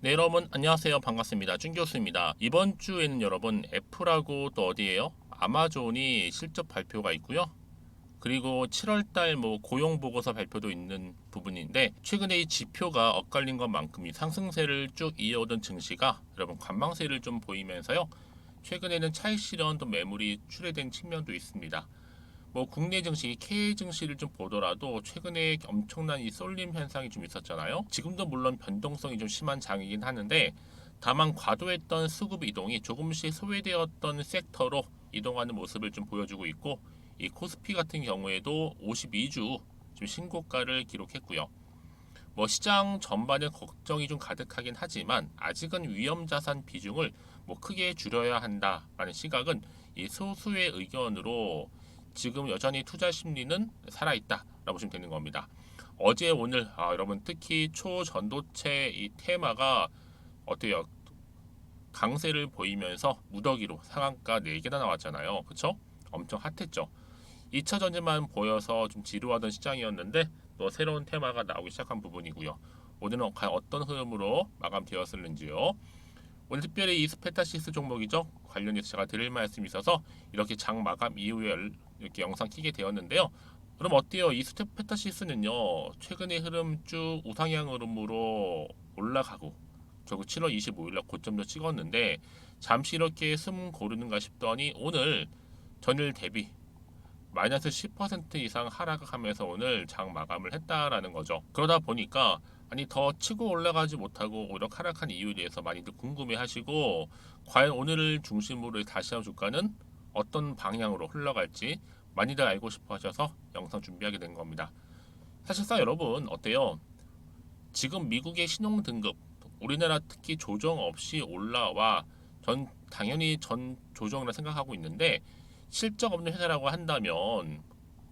네, 여러분 안녕하세요. 반갑습니다. 준 교수입니다. 이번 주에는 여러분 애플하고 또 어디에요? 아마존이 실적 발표가 있고요. 그리고 7월 달 고용 보고서 발표도 있는 부분인데 최근에 이 지표가 엇갈린 것만큼 이 상승세를 쭉 이어오던 증시가 여러분 관망세를 좀 보이면서요. 최근에는 차익 실현 또 매물이 출회된 측면도 있습니다. 국내 증시, K 증시를 좀 보더라도 최근에 엄청난 이 쏠림 현상이 좀 있었잖아요. 지금도 물론 변동성이 좀 심한 장이긴 하는데 다만 과도했던 수급 이동이 조금씩 소외되었던 섹터로 이동하는 모습을 좀 보여주고 있고 이 코스피 같은 경우에도 52주 좀 신고가를 기록했고요. 시장 전반에 걱정이 좀 가득하긴 하지만 아직은 위험 자산 비중을 크게 줄여야 한다라는 시각은 이 소수의 의견으로 지금 여전히 투자 심리는 살아있다라고 보시면 되는 겁니다. 어제 오늘 여러분 특히 초전도체 이 테마가 어때요? 강세를 보이면서 무더기로 상한가 4개나 나왔잖아요. 그쵸? 엄청 핫했죠. 2차 전지만 보여서 좀 지루하던 시장이었는데 또 새로운 테마가 나오기 시작한 부분이고요. 오늘은 과연 어떤 흐름으로 마감되었을는지요. 오늘 특별히 이 스페타시스 종목이죠. 관련해서 제가 드릴 말씀이 있어서 이렇게 장 마감 이후에 이렇게 영상 키게 되었는데요. 그럼 어때요? 이 스페타시스는요. 최근의 흐름 쭉 우상향 흐름으로 올라가고 결국 7월 25일 날 고점도 찍었는데 잠시 이렇게 숨 고르는가 싶더니 오늘 전일 대비 마이너스 10% 이상 하락하면서 오늘 장 마감을 했다라는 거죠. 그러다 보니까 아니 더 치고 올라가지 못하고 오히려 하락한 이유에 대해서 많이들 궁금해하시고 과연 오늘을 중심으로 다시아 주가는 어떤 방향으로 흘러갈지 많이들 알고 싶어 하셔서 영상 준비하게 된 겁니다. 사실상 여러분 어때요? 지금 미국의 신용 등급 우리나라 특히 조정 없이 올라와 전 당연히 전 조정이라 생각하고 있는데 실적 없는 회사라고 한다면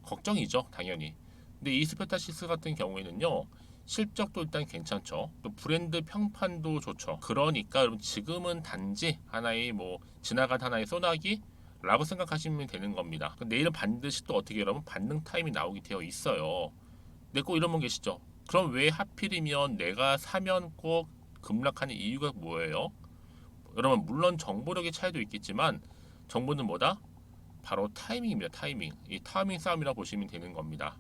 걱정이죠, 당연히. 근데 이스페타시스 같은 경우에는요, 실적도 일단 괜찮죠. 또 브랜드 평판도 좋죠. 그러니까 여러분 지금은 단지 하나의 지나간 하나의 소나기라고 생각하시면 되는 겁니다. 내일은 반드시 또 어떻게 여러분 반등 타임이 나오게 되어 있어요. 근데 꼭 이런 분 계시죠? 그럼 왜 하필이면 내가 사면 꼭 급락하는 이유가 뭐예요? 여러분 물론 정보력의 차이도 있겠지만 정보는 뭐다? 바로 타이밍입니다. 타이밍. 이 타이밍 싸움이라 보시면 되는 겁니다.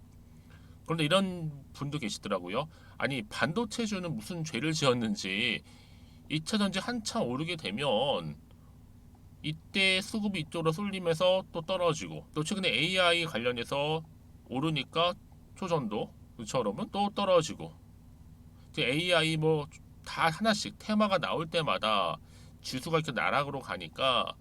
그런데 이런 분도 계시더라고요. 아니 반도체주는 무슨 죄를 지었는지 2차 전지 한참 오르게 되면 이때 수급이 이쪽으로 쏠리면서 또 떨어지고 또 최근에 AI 관련해서 오르니까 초전도 그렇죠 여러분 또 떨어지고 이제 AI 다 하나씩 테마가 나올 때마다 지수가 이렇게 나락으로 가니까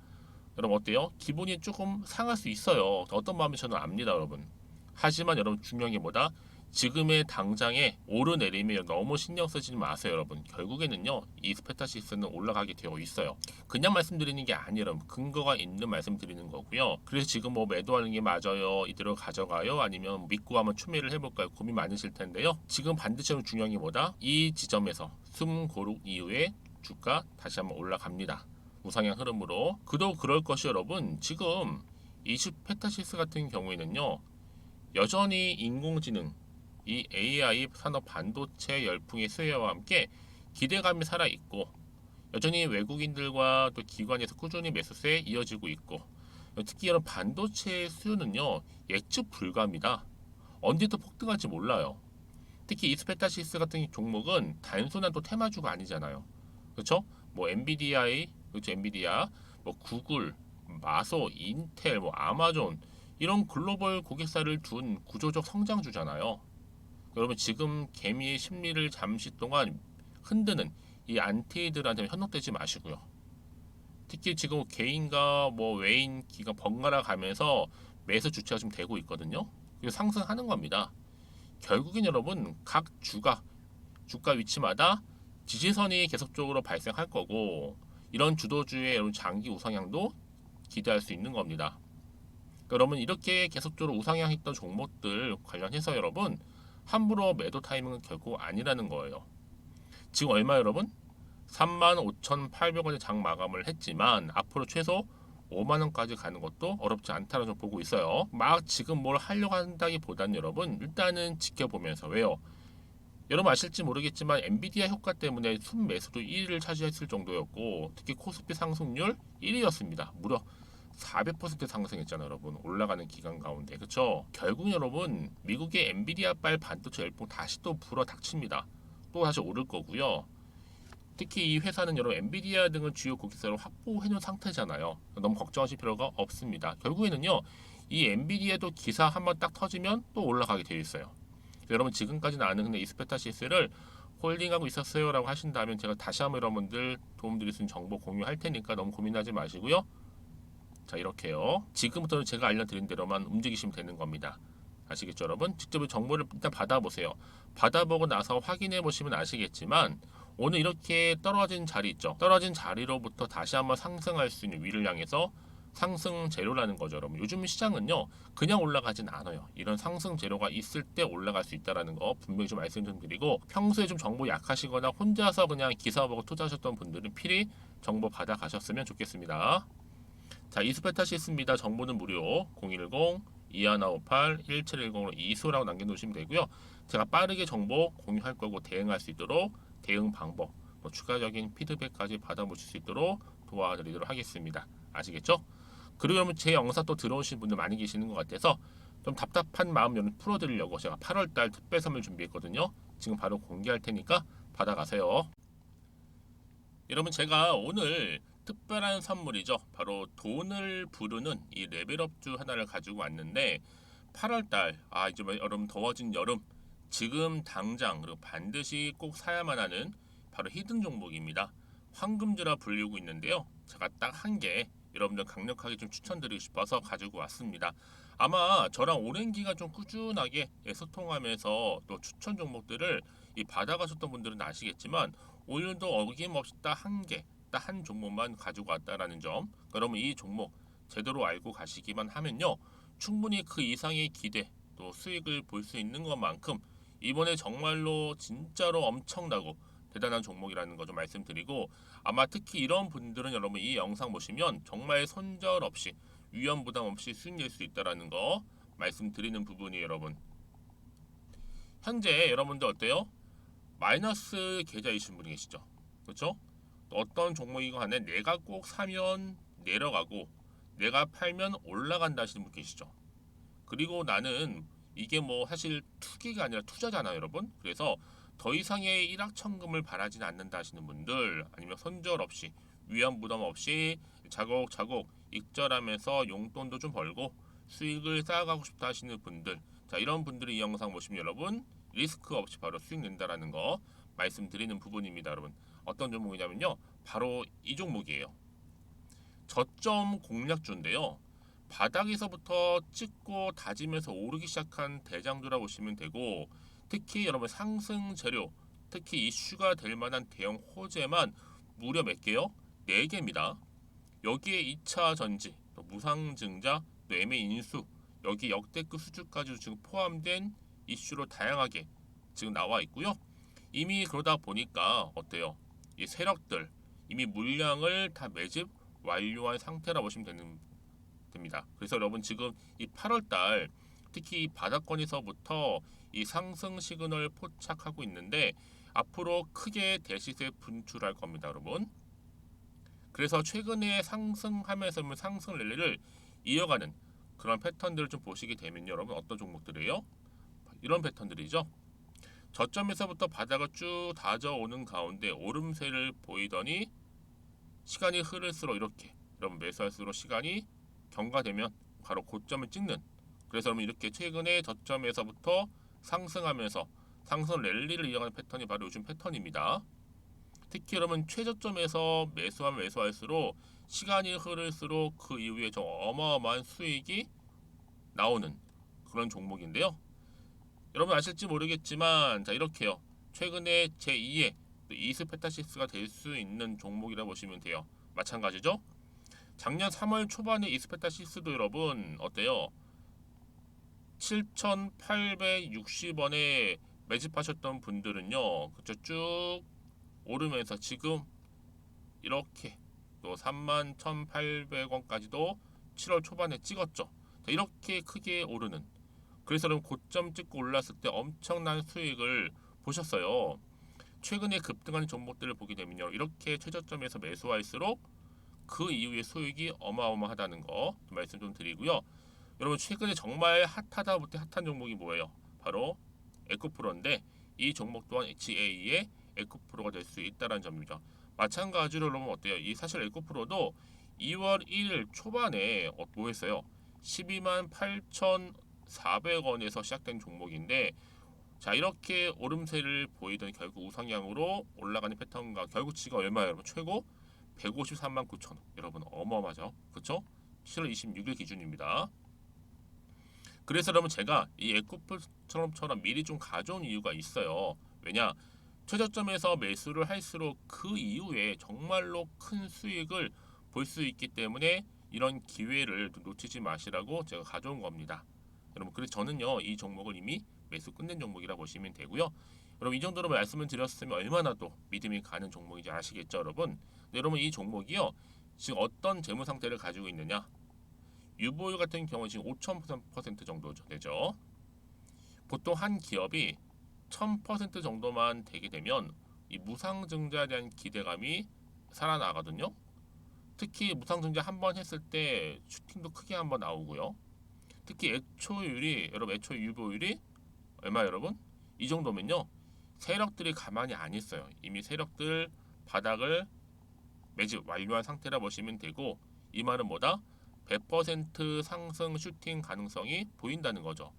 여러분 어때요? 기분이 조금 상할 수 있어요. 어떤 마음인지 저는 압니다, 여러분. 하지만 여러분 중요한 게 뭐다? 지금의 당장에 오르내림에 너무 신경 쓰지 마세요, 여러분. 결국에는요, 이 스페타시스는 올라가게 되어 있어요. 그냥 말씀드리는 게 아니에요, 여러분. 근거가 있는 말씀드리는 거고요. 그래서 지금 매도하는 게 맞아요, 이대로 가져가요, 아니면 믿고 한번 추매를 해볼까요? 고민 많으실 텐데요. 지금 반드시 중요한 게 뭐다? 이 지점에서 숨 고르 이후에 주가 다시 한번 올라갑니다. 우상향 흐름으로 그도 그럴 것이 여러분 지금 이슈페타시스 같은 경우에는요 여전히 인공지능 이 AI 산업 반도체 열풍의 수혜와 함께 기대감이 살아있고 여전히 외국인들과 또 기관에서 꾸준히 매수세에 이어지고 있고 특히 이런 반도체 수요는요 예측 불가입니다. 언제 또 폭등할지 몰라요. 특히 이스페타시스 같은 종목은 단순한 또 테마주가 아니잖아요. 그렇죠? 엔비디아의 그렇죠 엔비디아, 구글, 마소, 인텔, 아마존 이런 글로벌 고객사를 둔 구조적 성장주잖아요. 여러분 지금 개미의 심리를 잠시 동안 흔드는 이 안티들한테 현혹되지 마시고요. 특히 지금 개인과 외인 기가 번갈아 가면서 매수 주체가 좀 되고 있거든요. 그래서 상승하는 겁니다. 결국엔 여러분 각 주가 위치마다 지지선이 계속적으로 발생할 거고 이런 주도주의 여러분 장기 우상향도 기대할 수 있는 겁니다. 그러니까 여러분 이렇게 계속적으로 우상향했던 종목들 관련해서 여러분 함부로 매도 타이밍은 결코 아니라는 거예요. 지금 얼마 여러분? 35,800원에 장 마감을 했지만 앞으로 최소 5만 원까지 가는 것도 어렵지 않다고 보고 있어요. 막 지금 뭘 하려고 한다기보다는 여러분 일단은 지켜보면서 왜요? 여러분 아실지 모르겠지만 엔비디아 효과 때문에 순매수도 1위를 차지했을 정도였고 특히 코스피 상승률 1위였습니다. 무려 400% 상승했잖아요, 여러분. 올라가는 기간 가운데. 그쵸? 결국 여러분 미국의 엔비디아발 반도체 열풍 다시 또 불어 닥칩니다. 또 다시 오를 거고요. 특히 이 회사는 여러분 엔비디아 등을 주요 고객사로 확보해 놓은 상태잖아요. 너무 걱정하실 필요가 없습니다. 결국에는요. 이 엔비디아도 기사 한번 딱 터지면 또 올라가게 되어 있어요. 여러분 지금까지는 아는 근데 이스페타시스를 홀딩하고 있었어요라고 하신다면 제가 다시 한번 여러분들 도움드릴 수 있는 정보 공유할 테니까 너무 고민하지 마시고요. 자 이렇게요. 지금부터는 제가 알려드린 대로만 움직이시면 되는 겁니다. 아시겠죠 여러분? 직접 정보를 일단 받아보세요. 받아보고 나서 확인해 보시면 아시겠지만 오늘 이렇게 떨어진 자리 있죠. 떨어진 자리로부터 다시 한번 상승할 수 있는 위를 향해서 상승 재료라는 거죠 여러분. 요즘 시장은요 그냥 올라가진 않아요. 이런 상승 재료가 있을 때 올라갈 수 있다는 거 분명히 좀 말씀 좀 드리고, 평소에 좀 정보 약하시거나 혼자서 그냥 기사 보고 투자하셨던 분들은 필히 정보 받아 가셨으면 좋겠습니다. 자, 이스페타시스입니다. 정보는 무료. 010-2158-1710으로 이수라고 남겨놓으시면 되고요. 제가 빠르게 정보 공유할 거고 대응할 수 있도록 대응 방법, 또 추가적인 피드백까지 받아보실 수 있도록 도와드리도록 하겠습니다. 아시겠죠? 그리고 여러분 제 영상 또 들어오신 분들 많이 계시는 것 같아서 좀 답답한 마음 여러분 풀어드리려고 제가 8월달 특별 선물 준비했거든요. 지금 바로 공개할 테니까 받아가세요. 여러분 제가 오늘 특별한 선물이죠. 바로 돈을 부르는 이 레벨업주 하나를 가지고 왔는데 8월달 이제 여러분 더워진 여름 지금 당장 그리고 반드시 꼭 사야만 하는 바로 히든 종목입니다. 황금주라 불리고 있는데요. 제가 딱 한 개 여러분들 강력하게 좀 추천드리고 싶어서 가지고 왔습니다. 아마 저랑 오랜 기간 좀 꾸준하게 소통하면서 또 추천 종목들을 받아가셨던 분들은 아시겠지만 오늘도 어김없이 딱 한 개, 딱 한 종목만 가지고 왔다라는 점. 그러면 이 종목 제대로 알고 가시기만 하면요, 충분히 그 이상의 기대 또 수익을 볼 수 있는 것만큼 이번에 정말로 진짜로 엄청나고 대단한 종목이라는 거 좀 말씀드리고, 아마 특히 이런 분들은 여러분 이 영상 보시면 정말 손절 없이 위험 부담 없이 수익 낼 수 있다라는 거 말씀드리는 부분이 여러분. 현재 여러분들 어때요? 마이너스 계좌이신 분이 계시죠? 그렇죠? 어떤 종목이건 간에 내가 꼭 사면 내려가고 내가 팔면 올라간다 하시는 분 계시죠? 그리고 나는 이게 뭐 사실 투기가 아니라 투자잖아요 여러분. 그래서 더 이상의 일확천금을 바라진 않는다 하시는 분들, 아니면 손절 없이 위험 부담 없이 자곡자곡 익절하면서 용돈도 좀 벌고 수익을 쌓아가고 싶다 하시는 분들, 자 이런 분들이 이 영상 보시면 여러분 리스크 없이 바로 수익 낸다라는 거 말씀드리는 부분입니다 여러분. 어떤 종목이냐면요, 바로 이 종목이에요. 저점 공략주인데요, 바닥에서부터 찍고 다지면서 오르기 시작한 대장주라 보시면 되고, 특히 여러분 상승 재료, 특히 이슈가 될 만한 대형 호재만 무려 몇 개요? 4개입니다. 여기에 2차 전지, 또 무상증자, 또 매매 인수, 여기 역대급 수주까지 지금 포함된 이슈로 다양하게 지금 나와 있고요. 이미 그러다 보니까 어때요? 이 세력들 이미 물량을 다 매집 완료한 상태라 보시면 됩니다. 그래서 여러분 지금 이 8월달 특히 이 바닥권에서부터 이 상승 시그널 포착하고 있는데 앞으로 크게 대시세 분출할 겁니다 여러분. 그래서 최근에 상승하면서 상승 랠리를 이어가는 그런 패턴들을 좀 보시게 되면 여러분 어떤 종목들이에요? 이런 패턴들이죠. 저점에서부터 바닥을 쭉 다져오는 가운데 오름세를 보이더니 시간이 흐를수록 이렇게 여러분 매수할수록 시간이 경과되면 바로 고점을 찍는, 그래서 여러분 이렇게 최근에 저점에서부터 상승하면서 상승 랠리를 이어가는 패턴이 바로 요즘 패턴입니다. 특히 여러분 최저점에서 매수하면 매수할수록 시간이 흐를수록 그 이후에 좀 어마어마한 수익이 나오는 그런 종목인데요. 여러분 아실지 모르겠지만 자 이렇게요. 최근에 제2의 이스페타시스가 될 수 있는 종목이라 보시면 돼요. 마찬가지죠. 작년 3월 초반에 이스페타시스도 여러분 어때요? 7,860원에 매집하셨던 분들은요, 그쵸, 쭉 오르면서 지금 이렇게 또 31,800원까지도 7월 초반에 찍었죠. 자, 이렇게 크게 오르는, 그래서 여러분 고점 찍고 올랐을 때 엄청난 수익을 보셨어요. 최근에 급등하는 종목들을 보게 되면요, 이렇게 최저점에서 매수할수록 그 이후에 수익이 어마어마하다는 거 말씀 좀 드리고요. 여러분 최근에 정말 핫하다 못해 핫한 종목이 뭐예요? 바로 에코프로인데 이 종목 또한 HA의 에코프로가 될 수 있다는 점이죠. 마찬가지로 여러분 어때요? 이 사실 에코프로도 2월 1일 초반에 뭐 했어요? 12만 8,400원에서 시작된 종목인데 자 이렇게 오름세를 보이던 결국 우상향으로 올라가는 패턴과 결국 지가 얼마예요 여러분? 최고 153만 9천 원. 여러분 어마어마하죠? 그쵸? 7월 26일 기준입니다. 그래서 여러분 제가 이 에코프처럼 미리 좀 가져온 이유가 있어요. 왜냐? 최저점에서 매수를 할수록 그 이후에 정말로 큰 수익을 볼 수 있기 때문에 이런 기회를 놓치지 마시라고 제가 가져온 겁니다. 여러분 그래서 저는요 이 종목을 이미 매수 끝낸 종목이라 보시면 되고요. 여러분 이 정도로 말씀을 드렸으면 얼마나 또 믿음이 가는 종목인지 아시겠죠 여러분? 네, 여러분 이 종목이요 지금 어떤 재무 상태를 가지고 있느냐? 유보율 같은 경우 지금 5,000% 정도 되죠. 보통 한 기업이 1000% 정도만 되게 되면 이 무상증자에 대한 기대감이 살아나거든요. 특히 무상증자 한 번 했을 때 슈팅도 크게 한번 나오고요. 특히 애초율이 여러분 애초 유보율이 얼마 여러분? 이 정도면요. 세력들이 가만히 안 있어요. 이미 세력들 바닥을 매집 완료한 상태라 보시면 되고 이 말은 뭐다? 100% 상승 슈팅 가능성이 보인다는 거죠.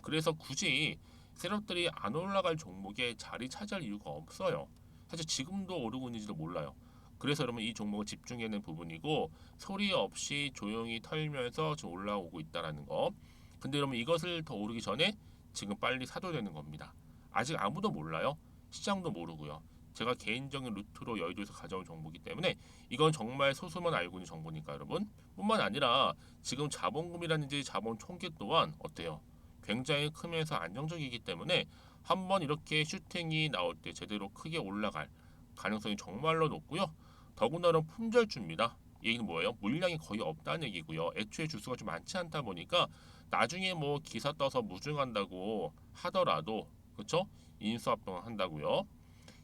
그래서 굳이 세력들이 안 올라갈 종목에 자리 차지할 이유가 없어요. 사실 지금도 오르고 있는지도 몰라요. 그래서 여러분 이 종목을 집중해야 하는 부분이고 소리 없이 조용히 털면서 지금 올라오고 있다는 거. 근데 여러분 이것을 더 오르기 전에 지금 빨리 사도 되는 겁니다. 아직 아무도 몰라요. 시장도 모르고요. 제가 개인적인 루트로 여의도에서 가져온 정보이기 때문에 이건 정말 소수만 알고 있는 정보니까 여러분 뿐만 아니라 지금 자본금이라든지 자본 총계 또한 어때요? 굉장히 크면서 안정적이기 때문에 한번 이렇게 슈팅이 나올 때 제대로 크게 올라갈 가능성이 정말로 높고요. 더군다나 품절주입니다. 이 얘기는 뭐예요? 물량이 거의 없다는 얘기고요. 애초에 주수가 좀 많지 않다 보니까 나중에 뭐 기사 떠서 무증한다고 하더라도 그렇죠? 인수합병 한다고요.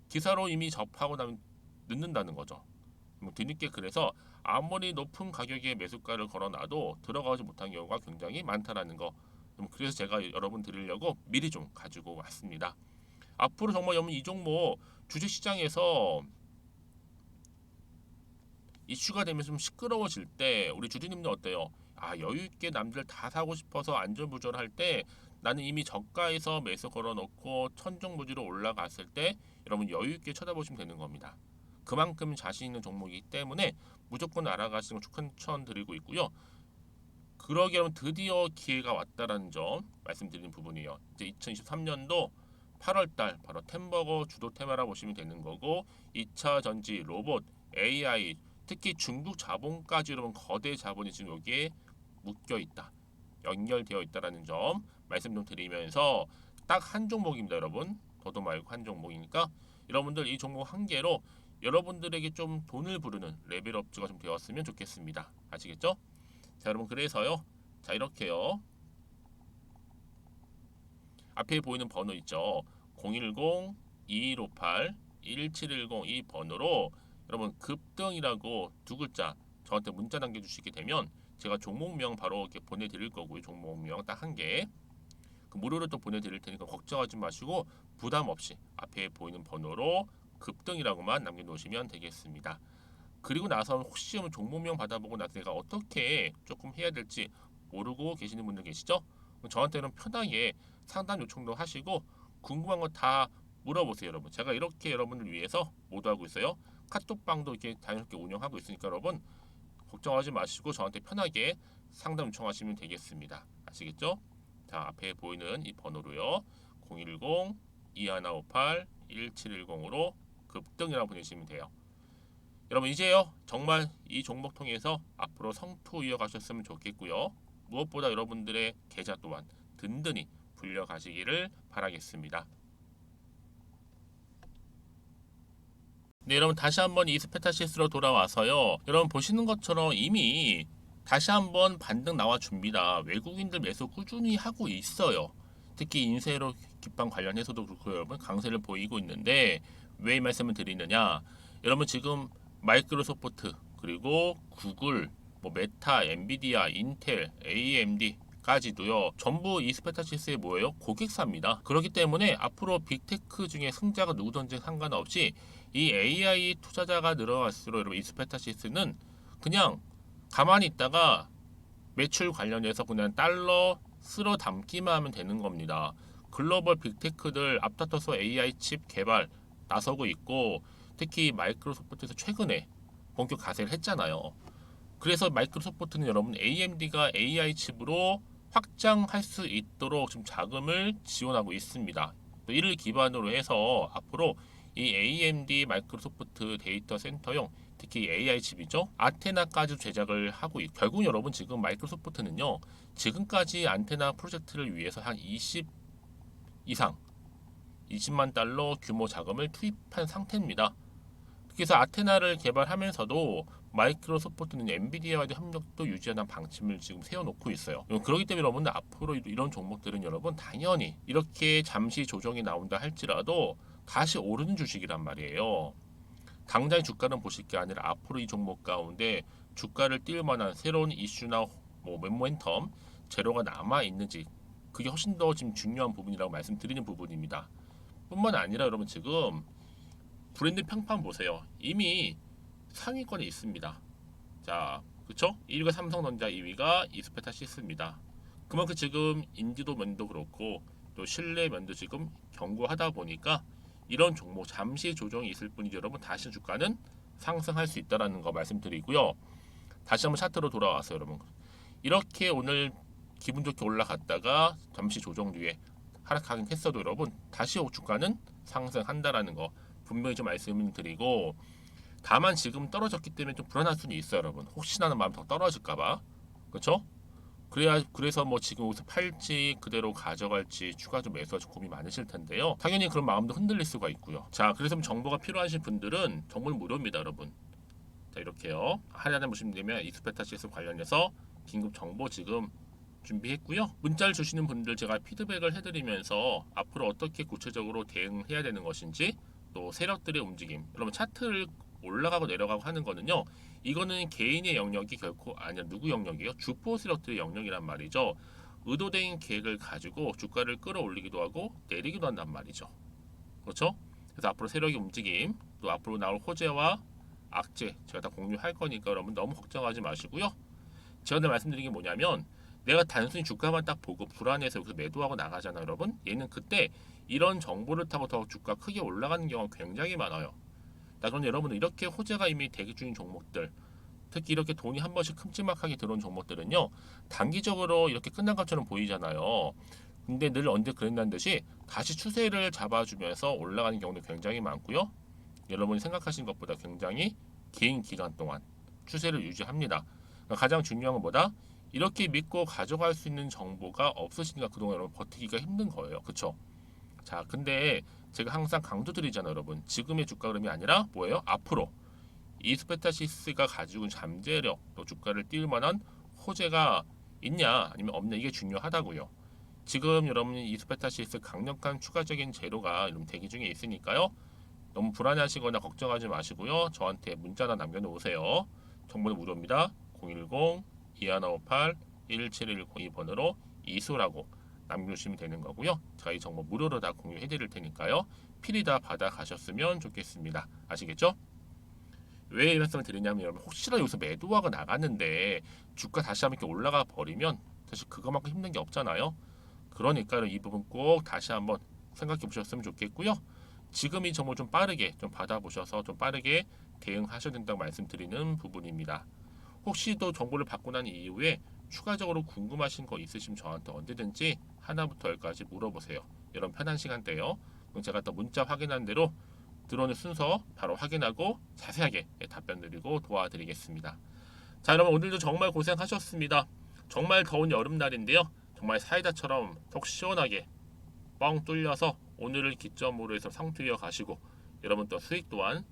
기사로 이미 접하고 나면 늦는다는 거죠. 뒤늦게 그래서 아무리 높은 가격에 매수가를 걸어놔도 들어가지 못한 경우가 굉장히 많다라는 거. 그래서 제가 여러분 드리려고 미리 좀 가지고 왔습니다. 앞으로 정말 여러분 이 종목 주식시장에서 이슈가 되면 좀 시끄러워질 때 우리 주주님들 어때요? 아 여유 있게 남들 다 사고 싶어서 안전부절할 때 나는 이미 저가에서 매수 걸어놓고 천정부지로 올라갔을 때 여러분 여유 있게 쳐다보시면 되는 겁니다. 그만큼 자신 있는 종목이기 때문에 무조건 알아가시는 걸 추천드리고 있고요. 그러기 여러분 드디어 기회가 왔다라는 점 말씀드리는 부분이에요. 이제 2023년도 8월달 바로 템버거 주도 테마라 보시면 되는 거고 2차 전지, 로봇, AI 특히 중국 자본까지 여러분 거대 자본이 지금 여기에 묶여 있다. 연결되어 있다라는 점 말씀 좀 드리면서 딱 한 종목입니다, 여러분. 더도 말고 한 종목이니까 여러분들 이 종목 한 개로 여러분들에게 좀 돈을 부르는 레벨업주가 좀 되었으면 좋겠습니다. 아시겠죠? 자, 여러분 그래서요. 자, 이렇게요. 앞에 보이는 번호 있죠. 010-2158-1710 이 번호로 여러분 급등이라고 두 글자 저한테 문자 남겨주시게 되면 제가 종목명 바로 이렇게 보내드릴 거고요. 종목명 딱 한 개. 그 무료로 또 보내드릴 테니까 걱정하지 마시고 부담 없이 앞에 보이는 번호로 급등이라고만 남겨놓으시면 되겠습니다. 그리고 나서 혹시 종목명 받아보고 나서 내가 어떻게 조금 해야 될지 모르고 계시는 분들 계시죠? 저한테는 편하게 상담 요청도 하시고 궁금한 거 다 물어보세요, 여러분. 제가 이렇게 여러분을 위해서 모두 하고 있어요. 카톡방도 이렇게 자연스럽게 운영하고 있으니까 여러분 걱정하지 마시고 저한테 편하게 상담 요청하시면 되겠습니다. 아시겠죠? 자, 앞에 보이는 이 번호로요. 010-2158-1710으로 급등이라고 보내시면 돼요. 여러분 이제요 정말 이 종목 통해서 앞으로 성투 이어가셨으면 좋겠고요. 무엇보다 여러분들의 계좌 또한 든든히 불려가시기를 바라겠습니다. 네, 여러분 다시 한번 이스페타시스로 돌아와서요. 여러분 보시는 것처럼 이미 다시 한번 반등 나와 줍니다. 외국인들 매수 꾸준히 하고 있어요. 특히 인쇄로 기반 관련해서도 그렇고 여러분 강세를 보이고 있는데 왜 이 말씀을 드리느냐? 여러분 지금 마이크로소프트 그리고 구글, 뭐 메타, 엔비디아, 인텔, AMD까지도요. 전부 이스페타시스의 뭐예요? 고객사입니다. 그렇기 때문에 앞으로 빅테크 중에 승자가 누구든지 상관없이 이 AI 투자자가 늘어날수록 여러분 이스페타시스는 그냥 가만히 있다가 매출 관련해서 그냥 달러 쓸어 담기만 하면 되는 겁니다. 글로벌 빅테크들 앞다퉈서 AI 칩 개발 나서고 있고 특히 마이크로소프트에서 최근에 본격 가세를 했잖아요. 그래서 마이크로소프트는 여러분 AMD가 AI 칩으로 확장할 수 있도록 지금 자금을 지원하고 있습니다. 또 이를 기반으로 해서 앞으로 이 AMD 마이크로소프트 데이터 센터용 특히 AI 칩이죠. 아테나까지 제작을 하고 결국 여러분 지금 마이크로소프트는요. 지금까지 안테나 프로젝트를 위해서 한 20 이상 20만 달러 규모 자금을 투입한 상태입니다. 그래서 아테나를 개발하면서도 마이크로소프트는 엔비디아와의 협력도 유지하는 방침을 지금 세워놓고 있어요. 그렇기 때문에 여러분 앞으로 이런 종목들은 여러분 당연히 이렇게 잠시 조정이 나온다 할지라도 다시 오르는 주식이란 말이에요. 당장의 주가는 보실 게 아니라 앞으로 이 종목 가운데 주가를 띄울 만한 새로운 이슈나 뭐 모멘텀 재료가 남아 있는지 그게 훨씬 더 지금 중요한 부분이라고 말씀드리는 부분입니다. 뿐만 아니라 여러분 지금 브랜드 평판 보세요. 이미 상위권에 있습니다. 자, 그쵸? 1위가 삼성전자, 2위가 이스페타시스입니다. 그만큼 지금 인지도 면도 그렇고 또 신뢰 면도 지금 견고하다 보니까 이런 종목 잠시 조정이 있을 뿐이지 여러분 다시 주가는 상승할 수 있다라는 거 말씀드리고요. 다시 한번 차트로 돌아와서 여러분 이렇게 오늘 기분 좋게 올라갔다가 잠시 조정 뒤에 하락하긴 했어도 여러분 다시 주가는 상승한다라는 거 분명히 좀 말씀을 드리고 다만 지금 떨어졌기 때문에 좀 불안할 수는 있어요 여러분. 혹시나 하는 마음 더 떨어질까봐 그렇죠? 그래서 뭐 지금 여기서 팔지 그대로 가져갈지 추가 좀 매수가 좀 고민이 많으실 텐데요. 당연히 그런 마음도 흔들릴 수가 있고요. 자, 그래서 정보가 필요하신 분들은 정보는 무료입니다, 여러분. 자, 이렇게요. 하단에 보시면 되면 이스페타시스 관련해서 긴급 정보 지금 준비했고요. 문자를 주시는 분들 제가 피드백을 해드리면서 앞으로 어떻게 구체적으로 대응해야 되는 것인지 또 세력들의 움직임, 여러분 차트를 올라가고 내려가고 하는 거는요. 이거는 개인의 영역이 결코 아니라 누구 영역이에요? 주포 세력들의 영역이란 말이죠. 의도된 계획을 가지고 주가를 끌어올리기도 하고 내리기도 한단 말이죠. 그렇죠? 그래서 앞으로 세력의 움직임, 또 앞으로 나올 호재와 악재 제가 다 공유할 거니까 여러분 너무 걱정하지 마시고요. 제가 오늘 말씀드린 게 뭐냐면 내가 단순히 주가만 딱 보고 불안해서 여기서 매도하고 나가잖아 여러분. 얘는 그때 이런 정보를 타고 더 주가 크게 올라가는 경우가 굉장히 많아요. 그런데 여러분은 이렇게 호재가 이미 대기 중인 종목들 특히 이렇게 돈이 한 번씩 큼지막하게 들어온 종목들은요 단기적으로 이렇게 끝난 것처럼 보이잖아요. 근데 늘 언제 그랬다는 듯이 다시 추세를 잡아주면서 올라가는 경우도 굉장히 많고요. 여러분이 생각하시는 것보다 굉장히 긴 기간 동안 추세를 유지합니다. 그러니까 가장 중요한 건 뭐다? 이렇게 믿고 가져갈 수 있는 정보가 없으시니까 그동안 여러분 버티기가 힘든 거예요. 그쵸? 자, 근데 제가 항상 강조드리잖아요, 여러분. 지금의 주가 흐름이 아니라 뭐예요? 앞으로 이스페타시스가 가지고 있는 잠재력, 또 주가를 띄울 만한 호재가 있냐, 아니면 없냐 이게 중요하다고요. 지금 여러분이 이스페타시스 강력한 추가적인 재료가 여러분 대기 중에 있으니까요. 너무 불안해하시거나 걱정하지 마시고요. 저한테 문자나 남겨놓으세요. 정보는 무료입니다. 010-2158-1710 이수라고 남겨주시면 되는 거고요. 제가 이 정보 무료로 다 공유해 드릴 테니까요. 필히 다 받아 가셨으면 좋겠습니다. 아시겠죠? 왜 이 말씀을 드리냐면 여러분 혹시나 여기서 매도하고 나갔는데 주가 다시 한번 이렇게 올라가 버리면 사실 그거만큼 힘든 게 없잖아요. 그러니까 이 부분 꼭 다시 한번 생각해 보셨으면 좋겠고요. 지금 이 정보 좀 빠르게 좀 받아보셔서 좀 빠르게 대응하셔야 된다고 말씀드리는 부분입니다. 혹시 또 정보를 받고 난 이후에 추가적으로 궁금하신 거 있으시면 저한테 언제든지 하나부터 열까지 물어보세요. 이런 편한 시간대요. 그럼 제가 또 문자 확인한 대로 들어오는 순서 바로 확인하고 자세하게 답변 드리고 도와드리겠습니다. 자, 여러분 오늘도 정말 고생하셨습니다. 정말 더운 여름날인데요. 정말 사이다처럼 속 시원하게 뻥 뚫려서 오늘을 기점으로 해서 상투이어 가시고 여러분 또 수익 또한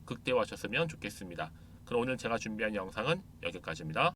극대화하셨으면 좋겠습니다. 그럼 오늘 제가 준비한 영상은 여기까지입니다.